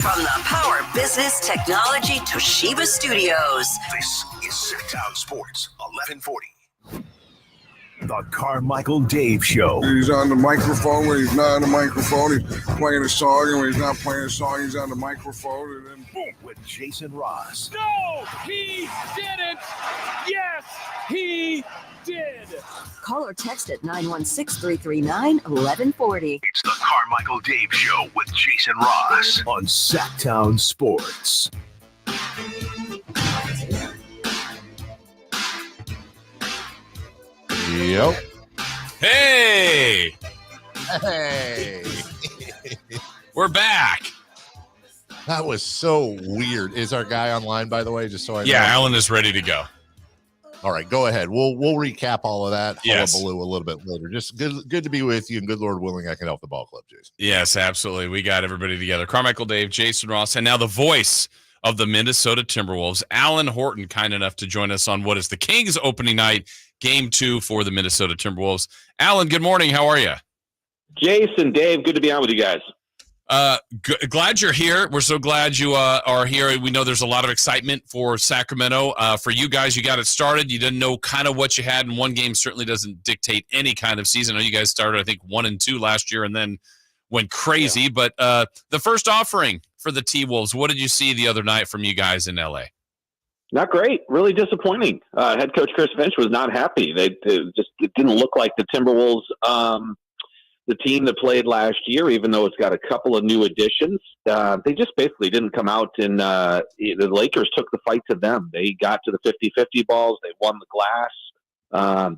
From the Power Business Technology Toshiba Studios. This is Sacktown Sports 1140. The Carmichael Dave Show. He's on the microphone when he's not on the microphone. He's playing a song, and when he's not playing a song, he's on the microphone. And then Boom with Jason Ross. No, he didn't. Yes, he did. Call or text at 916-339-1140. It's the Carmichael Dave Show with Jason Ross on Sacktown Sports. Yep. Hey, Hey. we're back. That was so weird. Is our guy online, by the way? Just so I know. Yeah, Alan is ready to go. All right, go ahead. We'll recap all of that. Yes. Hullabaloo a little bit later. Just good to be with you, and good Lord willing, I can help the ball club, Jason. Yes, absolutely. We got everybody together. Carmichael Dave, Jason Ross, and now the voice of the Minnesota Timberwolves, Alan Horton, kind enough to join us on what is the Kings opening night, game 2 for the Minnesota Timberwolves. Alan, good morning. How are you? Jason, Dave, good to be on with you guys. Glad you're here. We're so glad you are here. We know there's a lot of excitement for Sacramento. For you guys, you got it started. You didn't know kind of what you had in one game. Certainly doesn't dictate any kind of season. I know you guys started, I think, 1-2 last year and then went crazy. Yeah. But the first offering for the T-Wolves, what did you see the other night from you guys in L.A.? Not great. Really disappointing. Head coach Chris Finch was not happy. It didn't look like the Timberwolves, the team that played last year, even though it's got a couple of new additions. They just basically didn't come out, and the Lakers took the fight to them. They got to the 50-50 balls. They won the glass.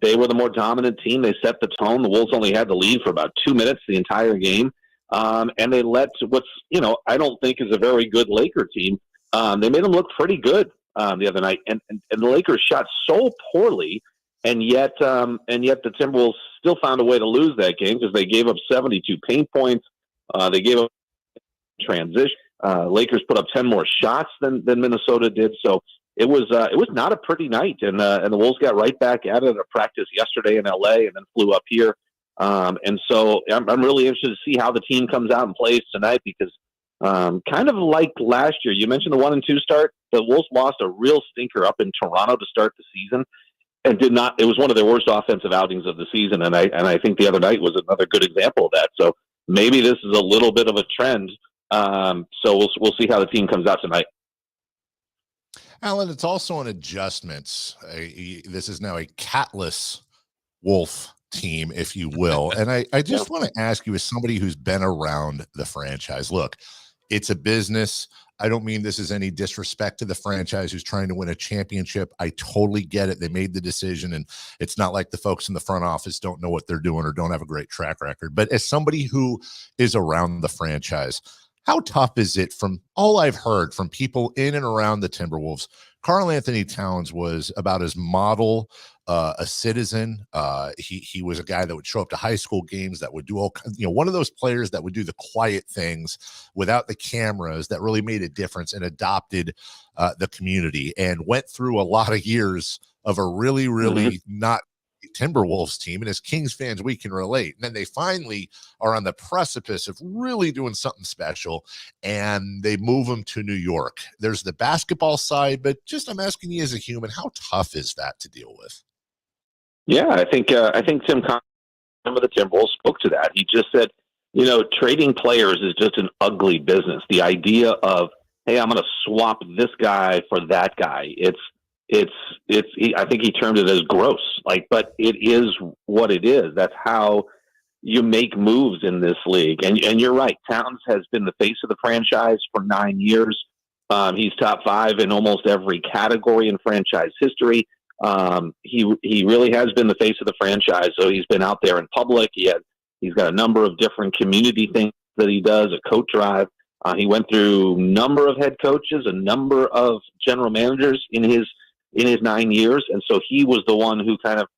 They were the more dominant team. They set the tone. The Wolves only had the lead for about 2 minutes the entire game. And they let what's, I don't think is a very good Laker team. They made them look pretty good the other night. And the Lakers shot so poorly, and yet the Timberwolves still found a way to lose that game because they gave up 72 paint points. They gave up transition. Lakers put up 10 more shots than Minnesota did. So it was not a pretty night. And the Wolves got right back at it at practice yesterday in LA and then flew up here. And so I'm really interested to see how the team comes out and plays tonight because kind of like last year, you mentioned the 1-2 start. The Wolves lost a real stinker up in Toronto to start the season and did not. It was one of their worst offensive outings of the season. And I think the other night was another good example of that. So maybe this is a little bit of a trend. So we'll see how the team comes out tonight. Alan, it's also an adjustment. This is now a catless Wolf team, if you will. And I just want to ask you, as somebody who's been around the franchise, look, it's a business. I don't mean this is any disrespect to the franchise who's trying to win a championship. I totally get it. They made the decision, and it's not like the folks in the front office don't know what they're doing or don't have a great track record. But as somebody who is around the franchise, how tough is it, from all I've heard from people in and around the Timberwolves? Karl-Anthony Towns was about as model a citizen. He was a guy that would show up to high school games, that would do all, one of those players that would do the quiet things without the cameras, that really made a difference and adopted the community, and went through a lot of years of a really, really not Timberwolves team. And as Kings fans, we can relate. And then they finally are on the precipice of really doing something special, and they move them to New York. There's the basketball side, but I'm asking you as a human, how tough is that to deal with? Yeah, I think Tim Conley of the Timberwolves spoke to that. He just said, trading players is just an ugly business. The idea of, hey, I'm going to swap this guy for that guy. I think he termed it as gross. But it is what it is. That's how you make moves in this league. And you're right. Towns has been the face of the franchise for 9 years. He's top 5 in almost every category in franchise history. He really has been the face of the franchise. So he's been out there in public. He's got a number of different community things that he does, a coat drive. He went through a number of head coaches, a number of general managers in his 9 years. And so he was the one who kind of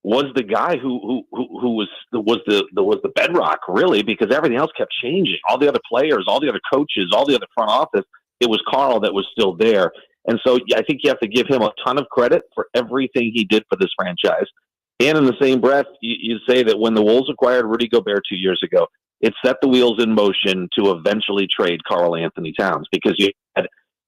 was the guy who was the bedrock, really, because everything else kept changing. All the other players, all the other coaches, all the other front office, it was Carl that was still there. And so I think you have to give him a ton of credit for everything he did for this franchise. And in the same breath, you say that when the Wolves acquired Rudy Gobert 2 years ago, it set the wheels in motion to eventually trade Karl Anthony Towns, because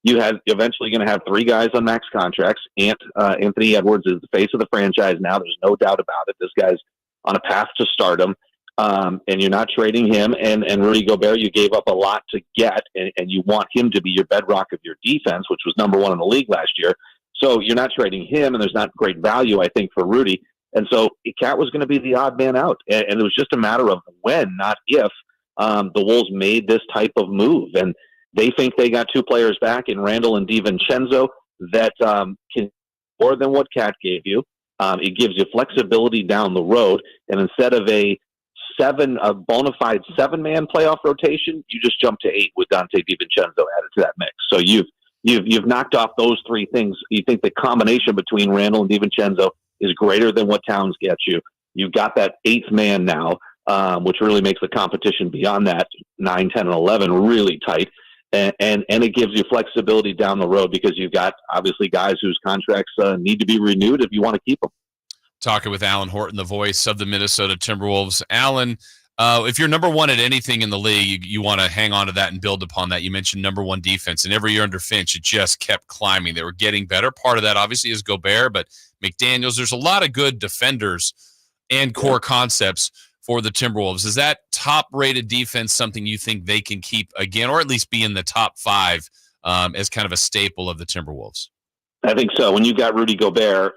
you're eventually going to have 3 guys on max contracts. Anthony Edwards is the face of the franchise now. There's no doubt about it. This guy's on a path to stardom, and you're not trading him. And Rudy Gobert, you gave up a lot to get, and you want him to be your bedrock of your defense, which was number 1 in the league last year. So you're not trading him, and there's not great value, I think, for Rudy. And so Cat was going to be the odd man out. And it was just a matter of when, not if, the Wolves made this type of move. And they think they got 2 players back in Randall and DiVincenzo that can more than what Cat gave you. It gives you flexibility down the road. And instead of a bona fide 7-man playoff rotation, you just jump to 8 with Dante DiVincenzo added to that mix. So you've knocked off those 3 things. You think the combination between Randall and DiVincenzo is greater than what Towns gets you. You've got that 8th man now, which really makes the competition beyond that 9, 10, and 11 really tight. And it gives you flexibility down the road, because you've got obviously guys whose contracts need to be renewed if you want to keep them. Talking with Alan Horton, the voice of the Minnesota Timberwolves. Alan, if you're number 1 at anything in the league, you want to hang on to that and build upon that. You mentioned number 1 defense, and every year under Finch, it just kept climbing. They were getting better. Part of that obviously is Gobert, but McDaniels, there's a lot of good defenders and core concepts for the Timberwolves. Is that top-rated defense something you think they can keep again, or at least be in the top 5 as kind of a staple of the Timberwolves? I think so. When you got Rudy Gobert,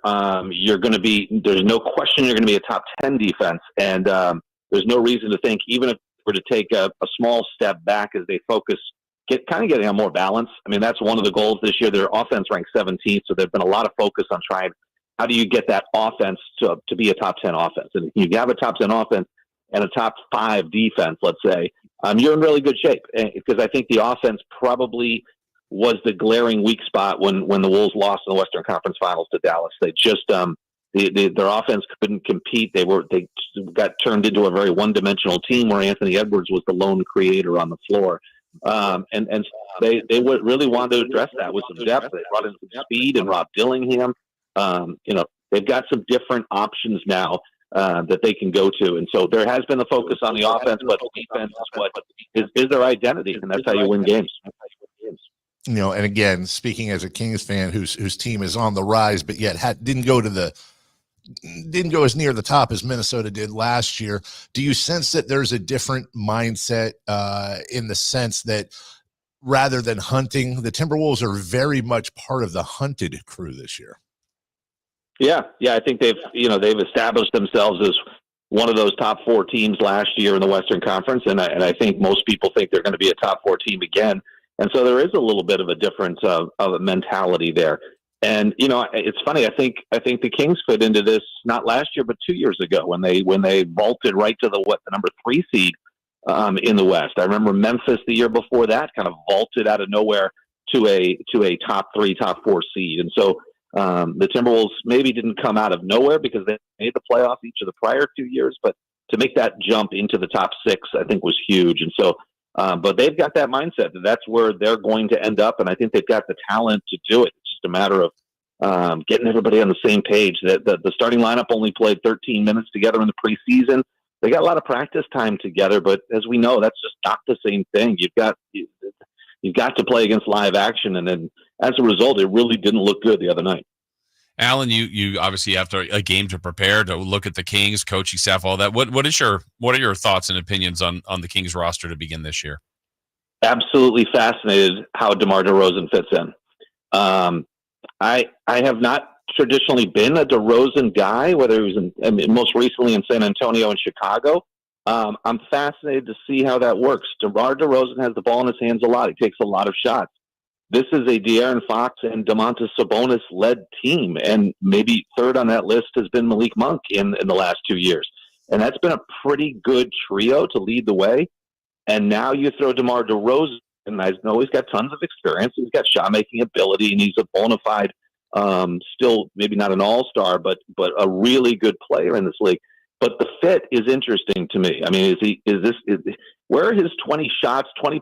you're going to be, there's no question you're going to be a top 10 defense. And there's no reason to think, even if we're to take a small step back as they focus, getting on more balance. I mean, that's one of the goals this year. Their offense ranked 17th, so there's been a lot of focus on trying, how do you get that offense to be a top 10 offense? And if you have a top 10 offense and a top 5 defense, let's say, you're in really good shape. Because I think the offense probably was the glaring weak spot when the Wolves lost in the Western Conference Finals to Dallas. They just their offense couldn't compete. They got turned into a very one-dimensional team where Anthony Edwards was the lone creator on the floor. And they really wanted to address that with some depth. They brought in some speed and Rob Dillingham. They've got some different options now that they can go to. And so there has been a focus on the offense, but defense is their identity, and that's how you win games. And again, speaking as a Kings fan whose team is on the rise, but yet didn't go as near the top as Minnesota did last year. Do you sense that there's a different mindset in the sense that rather than hunting, the Timberwolves are very much part of the hunted crew this year? Yeah. I think they've established themselves as one of those top 4 teams last year in the Western Conference, and I think most people think they're going to be a top 4 team again. And so there is a little bit of a difference of a mentality there. And, it's funny. I think the Kings fit into this not last year, but 2 years ago when they vaulted right to the number 3 seed in the West. I remember Memphis the year before that kind of vaulted out of nowhere to a top 3, top 4 seed. And so the Timberwolves maybe didn't come out of nowhere because they made the playoffs each of the prior 2 years, but to make that jump into the top 6, I think was huge. And so, but they've got that mindset that's where they're going to end up. And I think they've got the talent to do it. It's just a matter of getting everybody on the same page. That the starting lineup only played 13 minutes together in the preseason. They got a lot of practice time together, but as we know, that's just not the same thing. You've got to play against live action. And then as a result, it really didn't look good the other night. Alan, you obviously have a game to prepare to look at the Kings, coaching staff, all that. What are your thoughts and opinions on the Kings roster to begin this year? Absolutely fascinated how DeMar DeRozan fits in. I have not traditionally been a DeRozan guy, whether he was most recently in San Antonio and Chicago. I'm fascinated to see how that works. DeMar DeRozan has the ball in his hands a lot. He takes a lot of shots. This is a De'Aaron Fox and Domantas Sabonis-led team, and maybe third on that list has been Malik Monk in the last 2 years. And that's been a pretty good trio to lead the way. And now you throw DeMar DeRozan, and I know he's got tons of experience. He's got shot-making ability, and he's a bona fide, still maybe not an all-star, but a really good player in this league. But the fit is interesting to me. I mean, where are his 20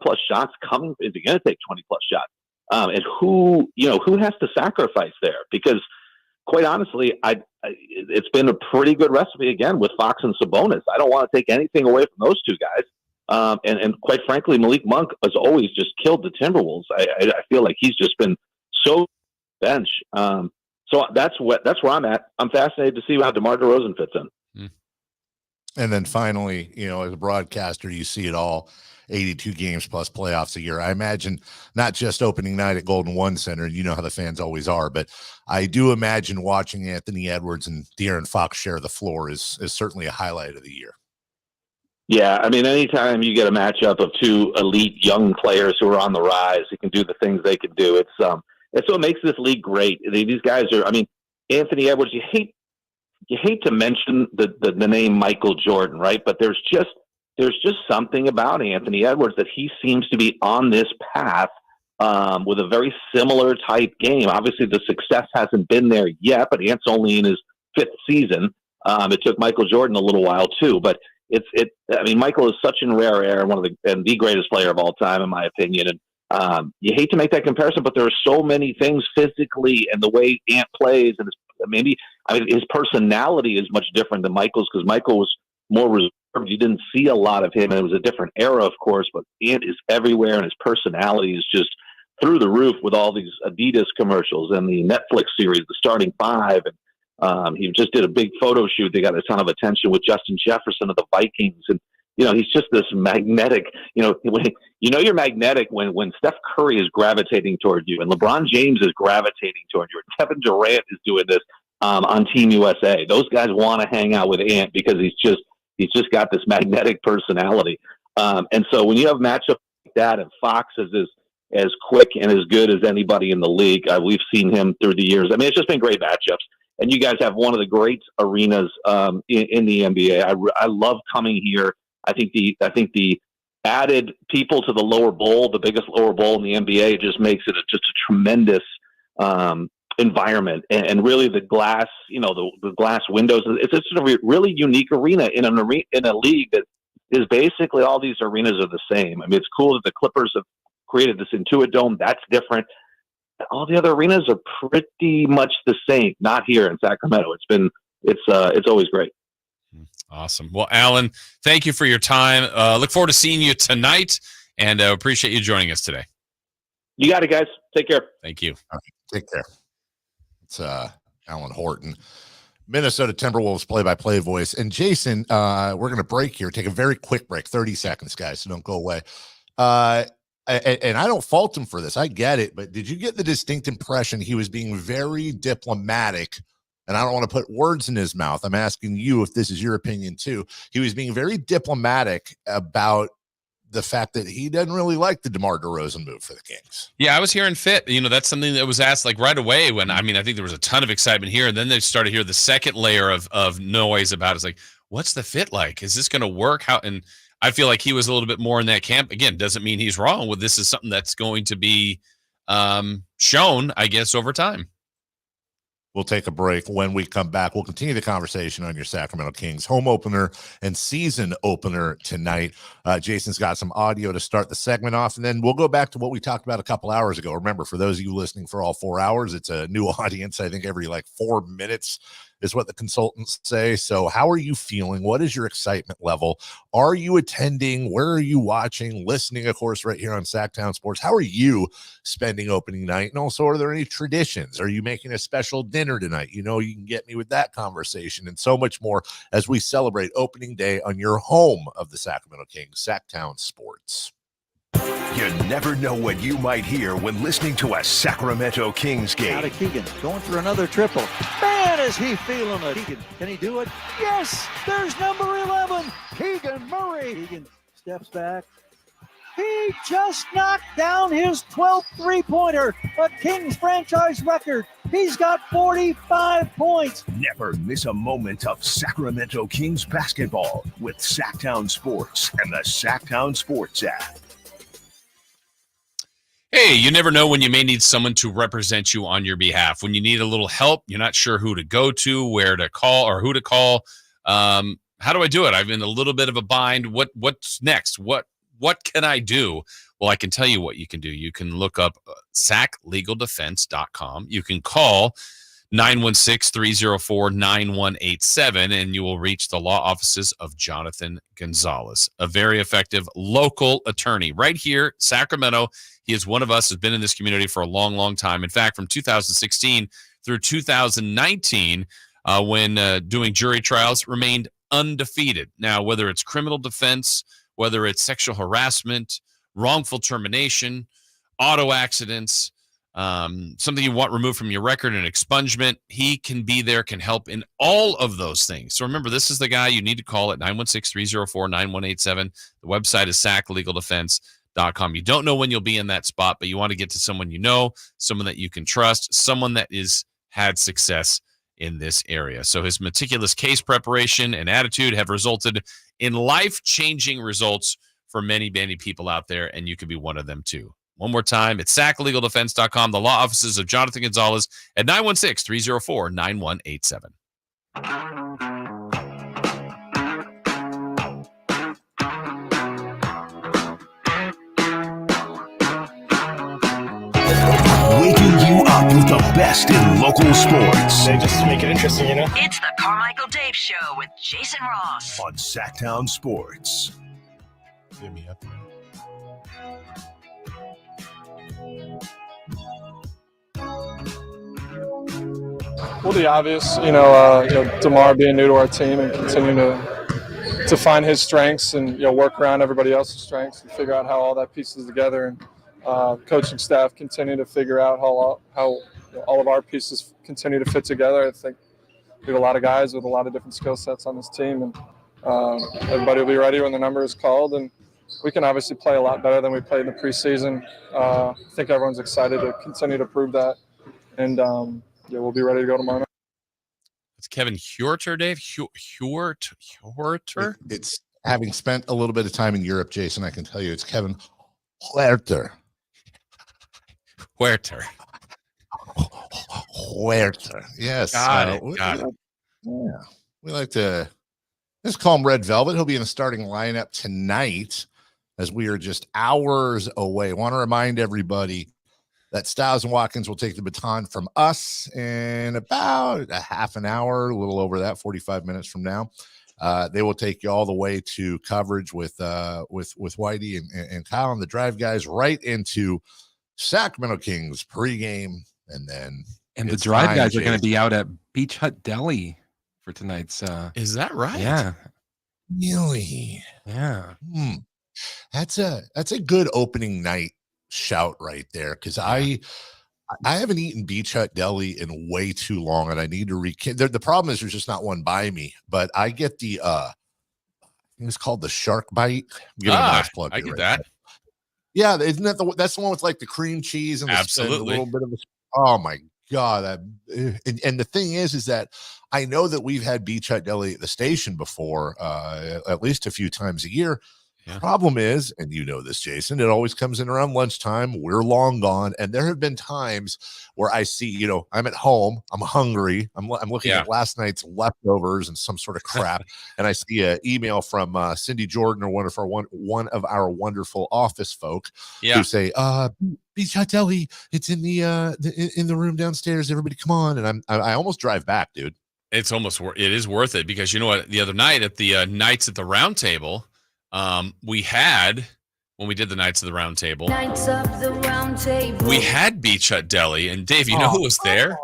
plus shots coming? Is he going to take 20 plus shots? And who has to sacrifice there? Because quite honestly, it's been a pretty good recipe again with Fox and Sabonis. I don't want to take anything away from those two guys. And quite frankly, Malik Monk has always just killed the Timberwolves. I feel like he's just been so bench. So that's where I'm at. I'm fascinated to see how DeMar DeRozan fits in. And then finally, as a broadcaster, you see it all. 82 games plus playoffs a year. I imagine not just opening night at Golden One Center, you know how the fans always are, but I do imagine watching Anthony Edwards and De'Aaron Fox share the floor is certainly a highlight of the year. Yeah, I mean, anytime you get a matchup of two elite young players who are on the rise, who can do the things they can do, it's what makes this league great. These guys are, I mean, Anthony Edwards, you hate to mention the name Michael Jordan, right? But there's just something about Anthony Edwards that he seems to be on this path with a very similar type game. Obviously, the success hasn't been there yet, but Ant's only in his 5th season. It took Michael Jordan a little while too, but I mean, Michael is such in rare air, and the greatest player of all time, in my opinion. And you hate to make that comparison, but there are so many things physically and the way Ant plays, and his personality is much different than Michael's, because Michael was more reserved. You didn't see a lot of him, and it was a different era, of course, but Ant is everywhere, and his personality is just through the roof with all these Adidas commercials and the Netflix series, The Starting Five. And he just did a big photo shoot. They got a ton of attention with Justin Jefferson of the Vikings. And, he's just this magnetic, you're magnetic when Steph Curry is gravitating toward you and LeBron James is gravitating toward you. And Kevin Durant is doing this on Team USA. Those guys want to hang out with Ant because he's just got this magnetic personality. And so when you have matchups like that, and Fox is as quick and as good as anybody in the league, we've seen him through the years. I mean, it's just been great matchups. And you guys have one of the great arenas in the NBA. I love coming here. I think the added people to the lower bowl, the biggest lower bowl in the NBA, just makes it just a tremendous environment. And really, the glass, the glass windows. It's just a really unique arena in a league that is basically all these arenas are the same. I mean, it's cool that the Clippers have created this Intuit Dome. That's different. All the other arenas are pretty much the same. Not here in Sacramento. It's always great. Awesome. Well, Alan, thank you for your time. Look forward to seeing you tonight, and appreciate you joining us today. You got it, guys. Take care. Thank you. All right, take care. It's Alan Horton, Minnesota Timberwolves play-by-play voice. And Jason, we're going to break here. Take a very quick break, 30 seconds, guys, so don't go away. And I don't fault him for this. I get it. But did you get the distinct impression he was being very diplomatic? And I don't want to put words in his mouth. I'm asking you if this is your opinion too. He was being very diplomatic about the fact that he doesn't really like the DeMar DeRozan move for the Kings. Yeah, I was hearing fit. That's something that was asked like right away when, I think there was a ton of excitement here. And then they started to hear the second layer of noise about it. It's like, what's the fit like? Is this going to work? And I feel like he was a little bit more in that camp. Again, doesn't mean he's wrong. Well, this is something that's going to be shown, I guess, over time. We'll take a break. When we come back, we'll continue the conversation on your Sacramento Kings home opener and season opener tonight. Jason's got some audio to start the segment off, and then we'll go back to what we talked about a couple hours ago. Remember, for those of you listening for all 4 hours, it's a new audience. I think every 4 minutes is what the consultants say. So how are you feeling? What is your excitement level? Are you attending? Where are you watching? Listening, of course, right here on Sacktown Sports. How are you spending opening night? And also, are there any traditions? Are you making a special dinner tonight? You can get me with that conversation and so much more as we celebrate opening day on your home of the Sacramento Kings, Sacktown Sports. You never know what you might hear when listening to a Sacramento Kings game. Out of Keegan, going for another triple. Man, is he feeling it. Keegan, can he do it? Yes, there's number 11, Keegan Murray. Keegan steps back. He just knocked down his 12th three-pointer, a Kings franchise record. He's got 45 points. Never miss a moment of Sacramento Kings basketball with Sacktown Sports and the Sacktown Sports app. Hey, you never know when you may need someone to represent you on your behalf. When you need a little help, you're not sure who to go to, where to call, or who to call. How do I do it? I'm in a little bit of a bind. What's next? What can I do? Well, I can tell you what you can do. You can look up SacLegalDefense.com. You can call 916-304-9187, and you will reach the law offices of Jonathan Gonzalez, a very effective local attorney right here, Sacramento. He is one of us, has been in this community for a long, long time. In fact, from 2016 through 2019, when doing jury trials, remained undefeated. Now, whether it's criminal defense, whether it's sexual harassment, wrongful termination, auto accidents, something you want removed from your record, and expungement, he can be there, can help in all of those things. So remember, this is the guy you need to call at 916-304-9187. The website is saclegaldefense.com. You don't know when you'll be in that spot, but you want to get to someone you know, someone that you can trust, someone that is had success in this area. So his meticulous case preparation and attitude have resulted in life-changing results for many, many people out there, and you could be one of them too. One more time, it's saclegaldefense.com, the law offices of Jonathan Gonzalez at 916-304-9187. Waking you up with the best in local sports. They just make it interesting, you know? It's the Carmichael Dave Show with Jason Ross On Sacktown Sports. Give me up. Well, the obvious, DeMar being new to our team and continuing to find his strengths and, work around everybody else's strengths and figure out how all that pieces together. And coaching staff continue to figure out how all of our pieces continue to fit together. I think we have a lot of guys with a lot of different skill sets on this team, and everybody will be ready when the number is called. And we can obviously play a lot better than we played in the preseason. I think everyone's excited to continue to prove that. And, we'll be ready to go tomorrow night. It's Kevin Huerter, Dave? Huerter? It's having spent a little bit of time in Europe, Jason, I can tell you it's Kevin Huerter. Huerter. Yes. Got it. Yeah. We like to just call him Red Velvet. He'll be in the starting lineup tonight as we are just hours away. I want to remind everybody that Styles and Watkins will take the baton from us in about a half an hour, a little over that, 45 minutes from now. They will take you all the way to coverage with Whitey and Kyle and the Drive guys right into Sacramento Kings pregame, and then the Drive guys are going to be out at Beach Hut Deli for tonight's. Is that right? Yeah. Really? Yeah. That's a good opening night shout right there, because I haven't eaten Beach Hut Deli in way too long, and I need to the problem is there's just not one by me, but I get the it's called the Shark Bite. I'm giving a nice plug. I get that. Yeah, isn't that that's the one with like the cream cheese and absolutely a little bit of oh my god, and the thing is that I know that we've had Beach Hut Deli at the station before, at least a few times a year. Yeah. Problem is, and you know this, Jason, it always comes in around lunchtime. We're long gone, and there have been times where I see, I'm at home, I'm hungry, I'm looking at last night's leftovers and some sort of crap, and I see an email from Cindy Jordan, or one of our wonderful office folk, who say, Beach Hut Deli, it's in the room downstairs. Everybody, come on! And I almost drive back, dude. It is worth it, because you know what? The other night at the Nights at the Round Table. We had, when we did the Nights of the Round Table, we had Beach Hut Deli, and Dave, you know who was there?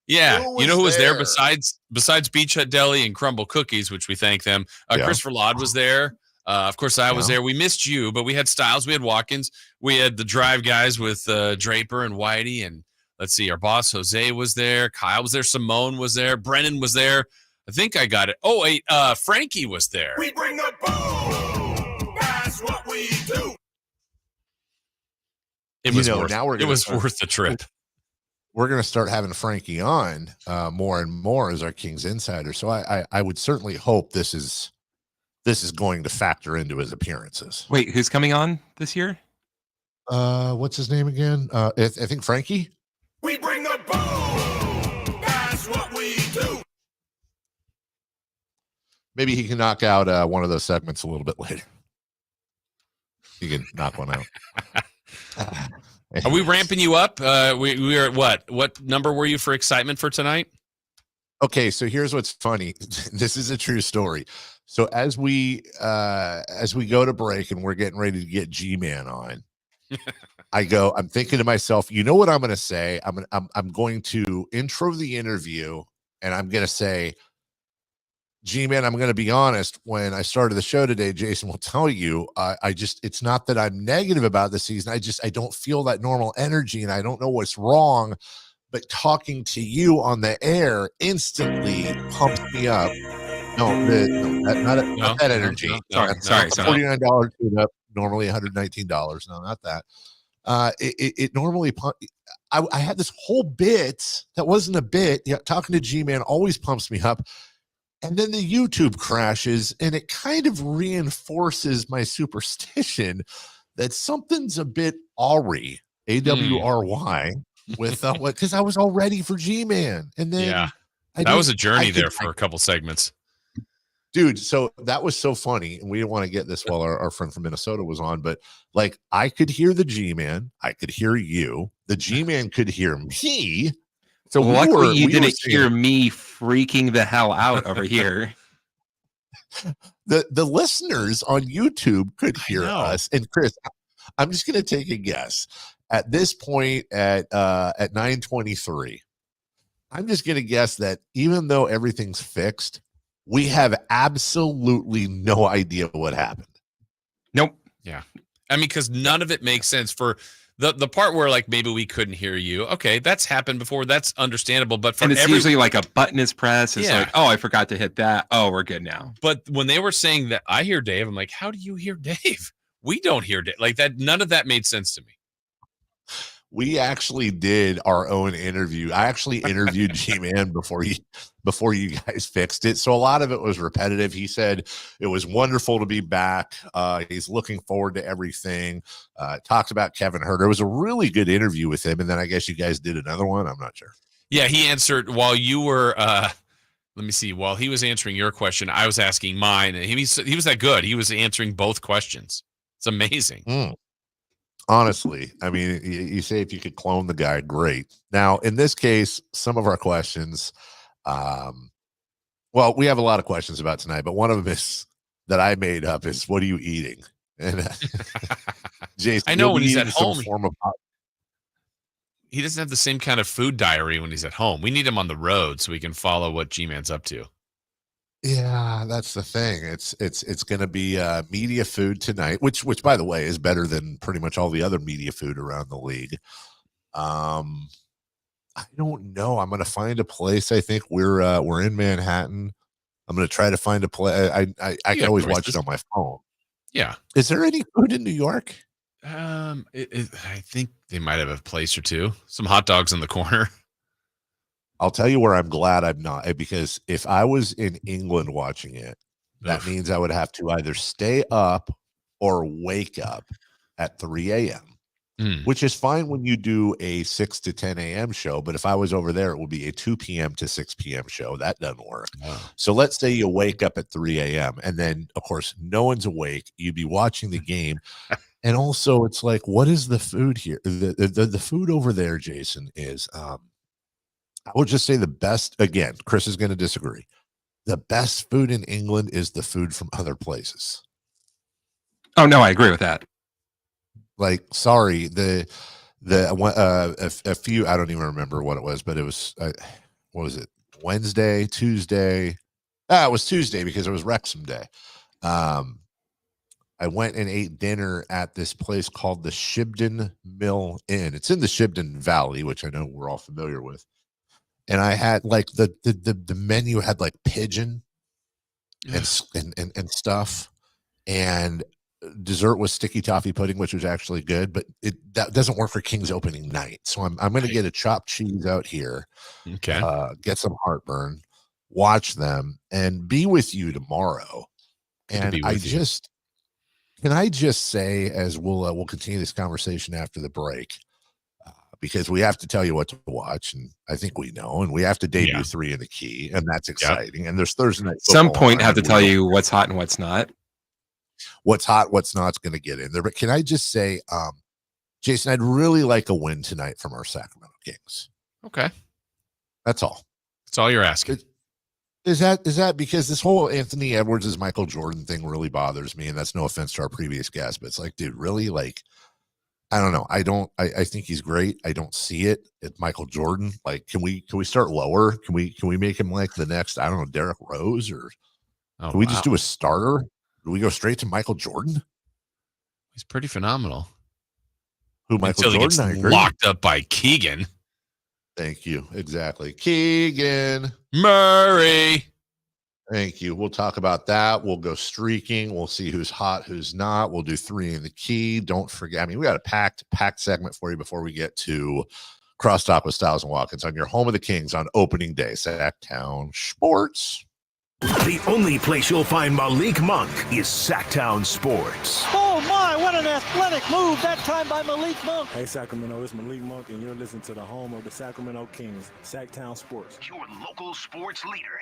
Yeah, you know who was there besides Beach Hut Deli and Crumble Cookies, which we thank them. Christopher Laud was there. Of course, I was there. We missed you, but we had Styles, we had Watkins, we had the Drive guys with Draper and Whitey, and let's see, our boss Jose was there, Kyle was there, Simone was there, Brennan was there. I think I got it. Oh, wait, Frankie was there. We bring the boom. That's what we do. It was worth the trip. We're going to start having Frankie on more and more as our Kings insider. So I would certainly hope this is going to factor into his appearances. Wait, who's coming on this year? What's his name again? I think Frankie. We bring the boom. That's what we do. Maybe he can knock out one of those segments a little bit later. He can knock one out. Are we ramping you up? We are at what? What number were you for excitement for tonight? Okay, so here's what's funny. This is a true story. So as we go to break and we're getting ready to get G-Man on, I'm thinking to myself, you know what I'm going to say? I'm going to intro the interview, and I'm going to say, G-Man, I'm going to be honest. When I started the show today, Jason will tell you, it's not that I'm negative about the season. I don't feel that normal energy, and I don't know what's wrong. But talking to you on the air instantly pumps me up. Not that energy. Sorry. $49 tune up, normally $119. No, not that. It normally I had this whole bit that wasn't a bit. Yeah, talking to G-Man always pumps me up. And then the YouTube crashes, and it kind of reinforces my superstition that something's a bit awry, AWRY, with because I was all ready for G-Man. And then that was a journey there for a couple segments. Dude, so that was so funny. And we didn't want to get this while our friend from Minnesota was on, but like I could hear the G-Man, I could hear you, the G-Man could hear me. So luckily you didn't hear me freaking the hell out over here. The listeners on YouTube could hear us. And Chris, I'm just going to take a guess. At this point at 9:23, I'm just going to guess that even though everything's fixed, we have absolutely no idea what happened. Nope. Yeah. I mean, because none of it makes sense. For the part where like maybe we couldn't hear you. Okay, that's happened before. That's understandable. But for it's usually like a button is pressed. It's like, oh, I forgot to hit that. Oh, we're good now. But when they were saying that I hear Dave, I'm like, how do you hear Dave? We don't hear Dave. Like that. None of that made sense to me. We actually did our own interview. I actually interviewed G-Man before you guys fixed it. So a lot of it was repetitive. He said it was wonderful to be back. He's looking forward to everything. Talked about Kevin Herter. It was a really good interview with him. And then I guess you guys did another one. I'm not sure. Yeah, he answered while you were let me see. While he was answering your question, I was asking mine. And he was that good. He was answering both questions. It's amazing. Honestly, I mean, you say if you could clone the guy, great. Now, in this case, some of our questions, well, we have a lot of questions about tonight, but one of them is that I made up is, what are you eating? And Jason, I know when he's at home, he doesn't have the same kind of food diary when he's at home. We need him on the road so we can follow what G-Man's up to. Yeah, that's the thing. It's going to be media food tonight, which by the way is better than pretty much all the other media food around the league. I don't know. I'm going to find a place. I think we're in Manhattan. I'm going to try to find a place. I can always watch it on my phone. Yeah. Is there any food in New York? I think they might have a place or two. Some hot dogs in the corner. I'll tell you where I'm glad I'm not, because if I was in England watching it, that means I would have to either stay up or wake up at 3 a.m., which is fine when you do a 6 to 10 a.m. show. But if I was over there, it would be a 2 p.m. to 6 p.m. show. That doesn't work. Oh. So let's say you wake up at 3 a.m. and then, of course, no one's awake. You'd be watching the game. And also, it's like, what is the food here? The food over there, Jason, is I will just say the best, again, Chris is going to disagree. The best food in England is the food from other places. Oh, no, I agree with that. Like, sorry, a few, I don't even remember what it was, but it was, what was it? Wednesday, Tuesday. It was Tuesday because it was Wrexham Day. I went and ate dinner at this place called the Shibden Mill Inn. It's in the Shibden Valley, which I know we're all familiar with. And I had like the menu had like pigeon and stuff, and dessert was sticky toffee pudding, which was actually good, but that doesn't work for King's opening night. So I'm going to get a chopped cheese out here, get some heartburn, watch them, and be with you tomorrow. And can I just say, as we'll continue this conversation after the break, because we have to tell you what to watch, and I think we know, and we have to debut 3 in the key, and that's exciting. And there's Thursday night. Some point, have to tell you what's hot and what's not. What's hot, what's not's going to get in there. But can I just say, Jason, I'd really like a win tonight from our Sacramento Kings. Okay. That's all. That's all you're asking. Is that because this whole Anthony Edwards is Michael Jordan thing really bothers me? And that's no offense to our previous guest, but it's like, dude, really? Like, I don't know. I think he's great. I don't see it. It's Michael Jordan. Like, can we start lower? Can we make him like the next, I don't know, Derrick Rose, or can we just do a starter? Do we go straight to Michael Jordan? He's pretty phenomenal. Who, Michael Until Jordan? He gets locked up by Keegan. Thank you. Exactly. Keegan Murray. Thank you. We'll talk about that. We'll go streaking. We'll see who's hot, who's not. We'll do 3 in the key. Don't forget. I mean, we got a packed segment for you before we get to Crosstalk with Styles and Watkins on your home of the Kings on opening day. Sacktown Sports. The only place you'll find Malik Monk is Sacktown Sports. Oh my, what an athletic move that time by Malik Monk. Hey Sacramento, it's Malik Monk and you're listening to the home of the Sacramento Kings, Sacktown Sports. Your local sports leader.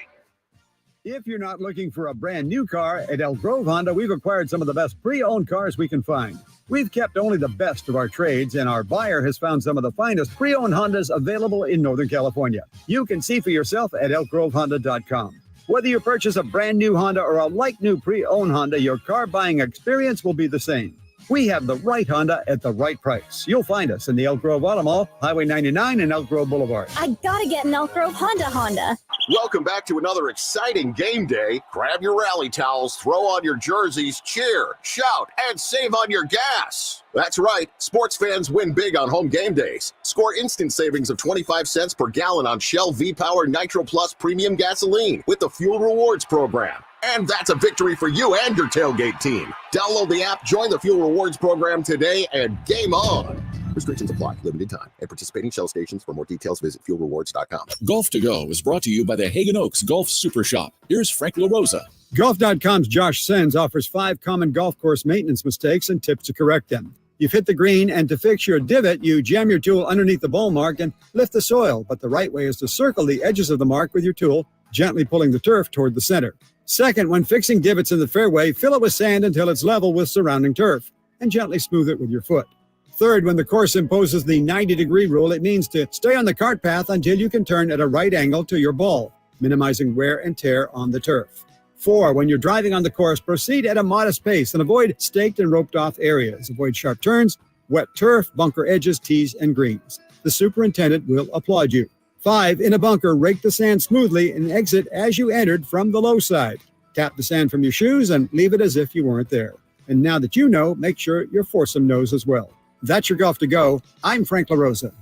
If you're not looking for a brand new car, at Elk Grove Honda, we've acquired some of the best pre-owned cars we can find. We've kept only the best of our trades, and our buyer has found some of the finest pre-owned Hondas available in Northern California. You can see for yourself at elkgrovehonda.com. Whether you purchase a brand new Honda or a like-new pre-owned Honda, your car buying experience will be the same. We have the right Honda at the right price. You'll find us in the Elk Grove Auto Mall, Highway 99 and Elk Grove Boulevard. I gotta get an Elk Grove Honda. Welcome back to another exciting game day. Grab your rally towels, throw on your jerseys, cheer, shout, and save on your gas. That's right, sports fans win big on home game days. Score instant savings of 25 cents per gallon on Shell V-Power Nitro Plus Premium Gasoline with the Fuel Rewards program. And that's a victory for you and your tailgate team. Download the app, join the Fuel Rewards program today, and game on. Restrictions apply. Limited time. At participating Shell stations. For more details, visit fuelrewards.com. Golf to Go is brought to you by the Hagen Oaks Golf Super Shop. Here's Frank LaRosa. Golf.com's Josh Sens offers 5 common golf course maintenance mistakes and tips to correct them. You've hit the green, and to fix your divot, you jam your tool underneath the ball mark and lift the soil. But the right way is to circle the edges of the mark with your tool, gently pulling the turf toward the center. Second, when fixing divots in the fairway, fill it with sand until it's level with surrounding turf, and gently smooth it with your foot. Third, when the course imposes the 90-degree rule, it means to stay on the cart path until you can turn at a right angle to your ball, minimizing wear and tear on the turf. 4, when you're driving on the course, proceed at a modest pace and avoid staked and roped-off areas. Avoid sharp turns, wet turf, bunker edges, tees, and greens. The superintendent will applaud you. 5, in a bunker, rake the sand smoothly and exit as you entered from the low side. Tap the sand from your shoes and leave it as if you weren't there. And now that you know, make sure your foursome knows as well. That's your Golf to Go. I'm Frank LaRosa.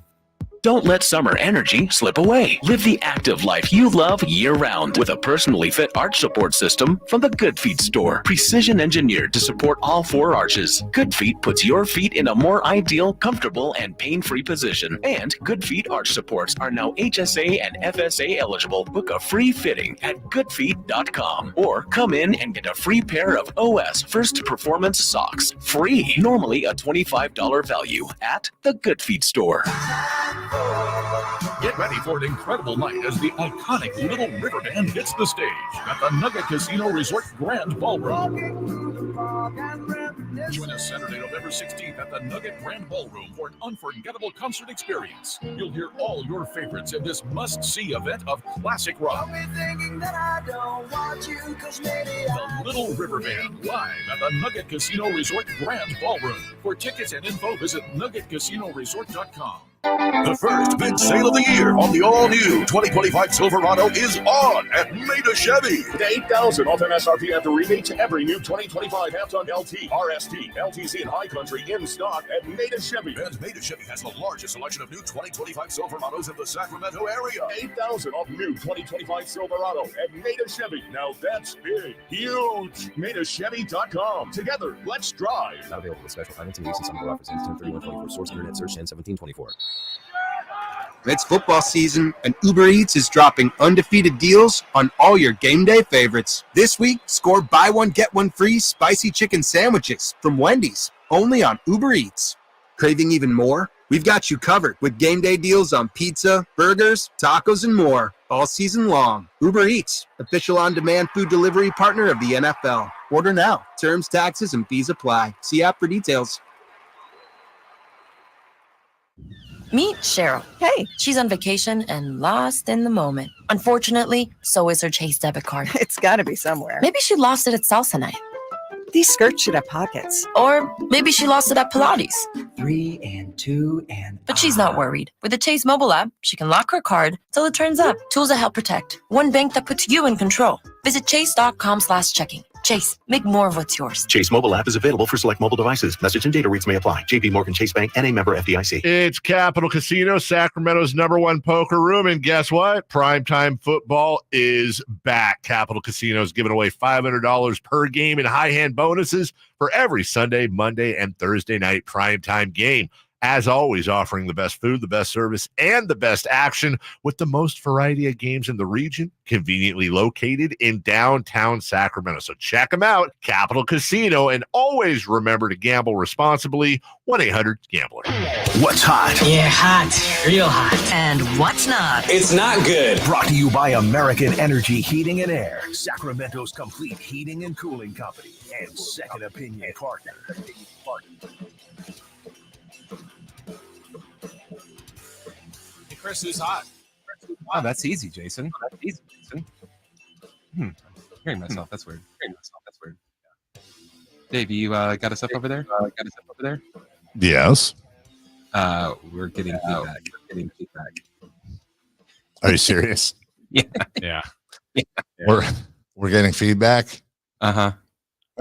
Don't let summer energy slip away. Live the active life you love year-round with a personally fit arch support system from the Good Feet store. Precision engineered to support all 4 arches. Good Feet puts your feet in a more ideal, comfortable, and pain-free position. And Good Feet arch supports are now HSA and FSA eligible. Book a free fitting at goodfeet.com or come in and get a free pair of OS First Performance socks. Free. Normally a $25 value at the Good Feet store. Get ready for an incredible night as the iconic Little River Band hits the stage at the Nugget Casino Resort Grand Ballroom. Join us Saturday, November 16th at the Nugget Grand Ballroom for an unforgettable concert experience. You'll hear all your favorites in this must-see event of classic rock. The Little River Band live at the Nugget Casino Resort Grand Ballroom. For tickets and info, visit nuggetcasinoresort.com. The first big sale of the year on the all-new 2025 Silverado is on at Maida Chevy. With $8,000 off MSRP after rebates, every new 2025 Half-Ton LT, RST, LTZ, and High Country in stock at Maida Chevy. And Maida Chevy has the largest selection of new 2025 Silverados in the Sacramento area. $8,000 off new 2025 Silverado at Maida Chevy. Now that's big, huge. MaidaChevy.com. Together, let's drive. Not available with special financing, lease, and some offers. 103124. Source internet search 101724. It's football season, and Uber Eats is dropping undefeated deals on all your game day favorites. This week, score buy one, get one free spicy chicken sandwiches from Wendy's, only on Uber Eats. Craving even more? We've got you covered with game day deals on pizza, burgers, tacos, and more all season long. Uber Eats, official on-demand food delivery partner of the NFL. Order now. Terms, taxes, and fees apply. See app for details. Meet Cheryl. Hey. She's on vacation and lost in the moment. Unfortunately, so is her Chase debit card. It's got to be somewhere. Maybe she lost it at salsa night. These skirts should have pockets. Or maybe she lost it at Pilates. 3 and 2 and... But she's not worried. With the Chase mobile app, she can lock her card till it turns up. Tools that help protect. One bank that puts you in control. Visit chase.com/checking. Chase, make more of what's yours. Chase mobile app is available for select mobile devices. Message and data rates may apply. JP Morgan Chase Bank and a member FDIC. It's Capital Casino, Sacramento's #1 poker room. And guess what? Primetime football is back. Capital Casino is giving away $500 per game in high hand bonuses for every Sunday, Monday, and Thursday night primetime game. As always, offering the best food, the best service, and the best action with the most variety of games in the region, conveniently located in downtown Sacramento. So check them out, Capital Casino, and always remember to gamble responsibly. 1-800-GAMBLER. What's hot? Yeah, hot. Real hot. And what's not? It's not good. Brought to you by American Energy Heating and Air, Sacramento's complete heating and cooling company, and second opinion partner. Chris, who's hot? Oh, that's easy, Jason. Hearing myself. That's weird. Dave, you got us up over there? Yes. We're getting feedback. Are you serious? Yeah. We're getting feedback. Uh-huh.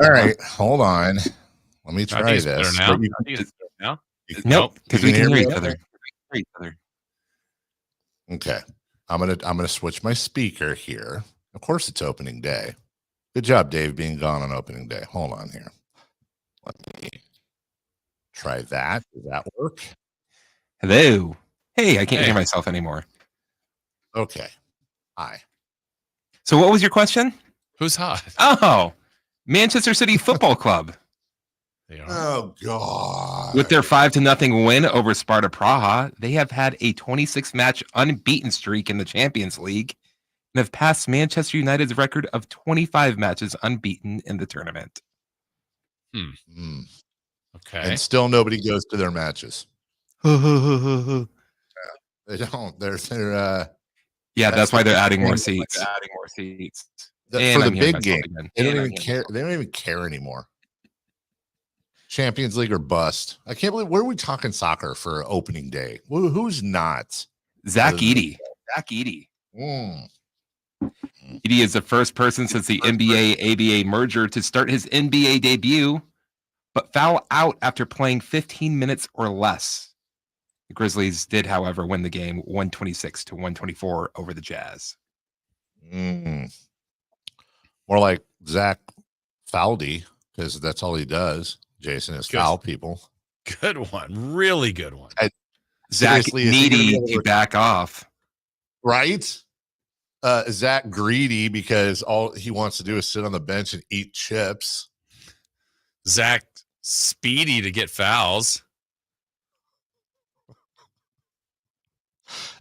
All right, hold on. Let me try this. Better now? Nope, because we can hear each other. Okay. I'm gonna switch my speaker here. Of course it's opening day. Good job, Dave, being gone on opening day. Hold on here. Let me try that. Does that work? Hello. Hey, I can't hear myself anymore. Okay. Hi. So what was your question? Who's hot? Oh, Manchester City Football Club. Oh, God. With their 5-0 win over Sparta Praha, they have had a 26-match unbeaten streak in the Champions League and have passed Manchester United's record of 25 matches unbeaten in the tournament. Okay. And still nobody goes to their matches. They don't. They're yeah, that's why they're adding more seats. For the big game. They don't even care. They don't even care anymore. Champions League or bust. I can't believe. Where are we talking soccer for opening day? Who's not? Zach Edey. Edey is the first person since the NBA-ABA merger to start his NBA debut, but foul out after playing 15 minutes or less. The Grizzlies did, however, win the game 126-124 over the Jazz. More like Zach Faldy, because that's all he does. Jason is foul people. Good one. Really good one. Zach needy to back off. Right? Zach greedy because all he wants to do is sit on the bench and eat chips. Zach speedy to get fouls.